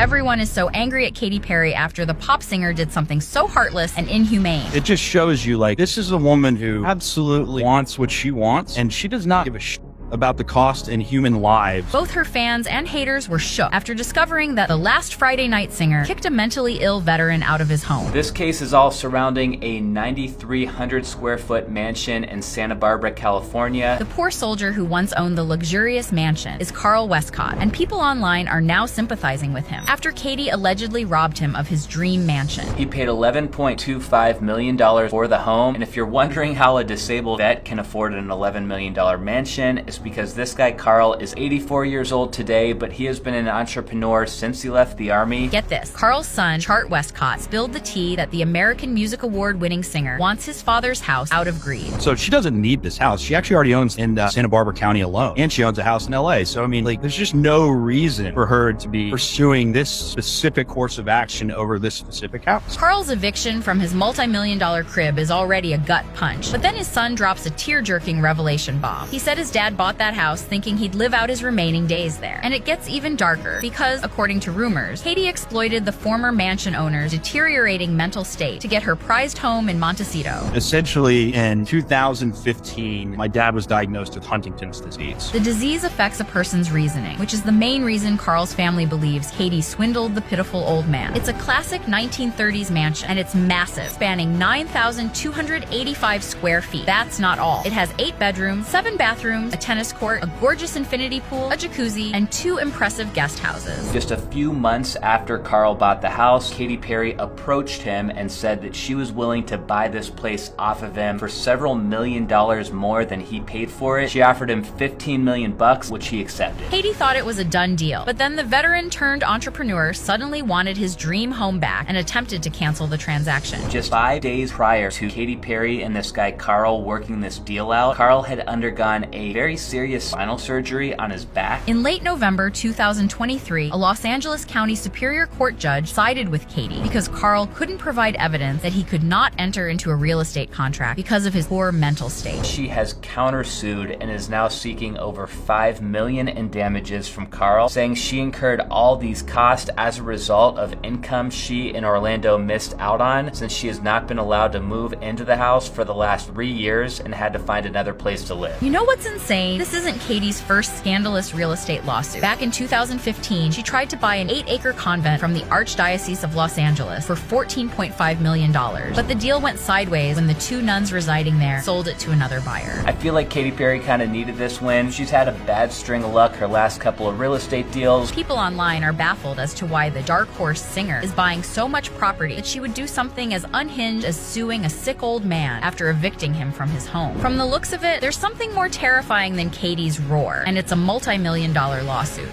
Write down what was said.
everyone is so angry at Katy Perry after the pop singer did something so heartless and inhumane. It just shows you, like, this is a woman who absolutely wants what she wants, and she does not give a shit about the cost in human lives. Both her fans and haters were shook after discovering that the last Friday night singer kicked a mentally ill veteran out of his home. This case is all surrounding a 9,300 square foot mansion in Santa Barbara, California. The poor soldier who once owned the luxurious mansion is Carl Westcott, and people online are now sympathizing with him after Katy allegedly robbed him of his dream mansion. He paid $11.25 million for the home, and if you're wondering how a disabled vet can afford an $11 million mansion, it's because this guy Carl is 84 years old today, but he has been an entrepreneur since he left the army. Get this, Carl's son, Chart Westcott, spilled the tea that the American Music Award-winning singer wants his father's house out of greed. So she doesn't need this house. She actually already owns in Santa Barbara County alone, and she owns a house in LA. So I mean, like, there's just no reason for her to be pursuing this specific course of action over this specific house. Carl's eviction from his multi-million-dollar crib is already a gut punch, but then his son drops a tear-jerking revelation bomb. He said his dad bought that house thinking he'd live out his remaining days there. And it gets even darker because, according to rumors, Katy exploited the former mansion owner's deteriorating mental state to get her prized home in Montecito. Essentially, in 2015, my dad was diagnosed with Huntington's disease. The disease affects a person's reasoning, which is the main reason Carl's family believes Katy swindled the pitiful old man. It's a classic 1930s mansion, and it's massive, spanning 9,285 square feet. That's not all. It has 8 bedrooms, 7 bathrooms, a tennis court, a gorgeous infinity pool, a jacuzzi, and 2 impressive guest houses. Just a few months after Carl bought the house, Katy Perry approached him and said that she was willing to buy this place off of him for several $million more than he paid for it. She offered him $15 million, which he accepted. Katy thought it was a done deal, but then the veteran turned entrepreneur suddenly wanted his dream home back and attempted to cancel the transaction. Just 5 days prior to Katy Perry and this guy Carl working this deal out, Carl had undergone a very serious spinal surgery on his back. In late November 2023, a Los Angeles County Superior Court judge sided with Katy because Carl couldn't provide evidence that he could not enter into a real estate contract because of his poor mental state. She has countersued and is now seeking over $5 million in damages from Carl, saying she incurred all these costs as a result of income she in Orlando missed out on, since she has not been allowed to move into the house for the last 3 years and had to find another place to live. You know what's insane? This isn't Katy's first scandalous real estate lawsuit. Back in 2015, she tried to buy an 8-acre convent from the Archdiocese of Los Angeles for $14.5 million. But the deal went sideways when the 2 nuns residing there sold it to another buyer. I feel like Katy Perry kind of needed this win. She's had a bad string of luck her last couple of real estate deals. People online are baffled as to why the dark horse singer is buying so much property that she would do something as unhinged as suing a sick old man after evicting him from his home. From the looks of it, there's something more terrifying than Katy's roar, and it's a multi-million-dollar lawsuit.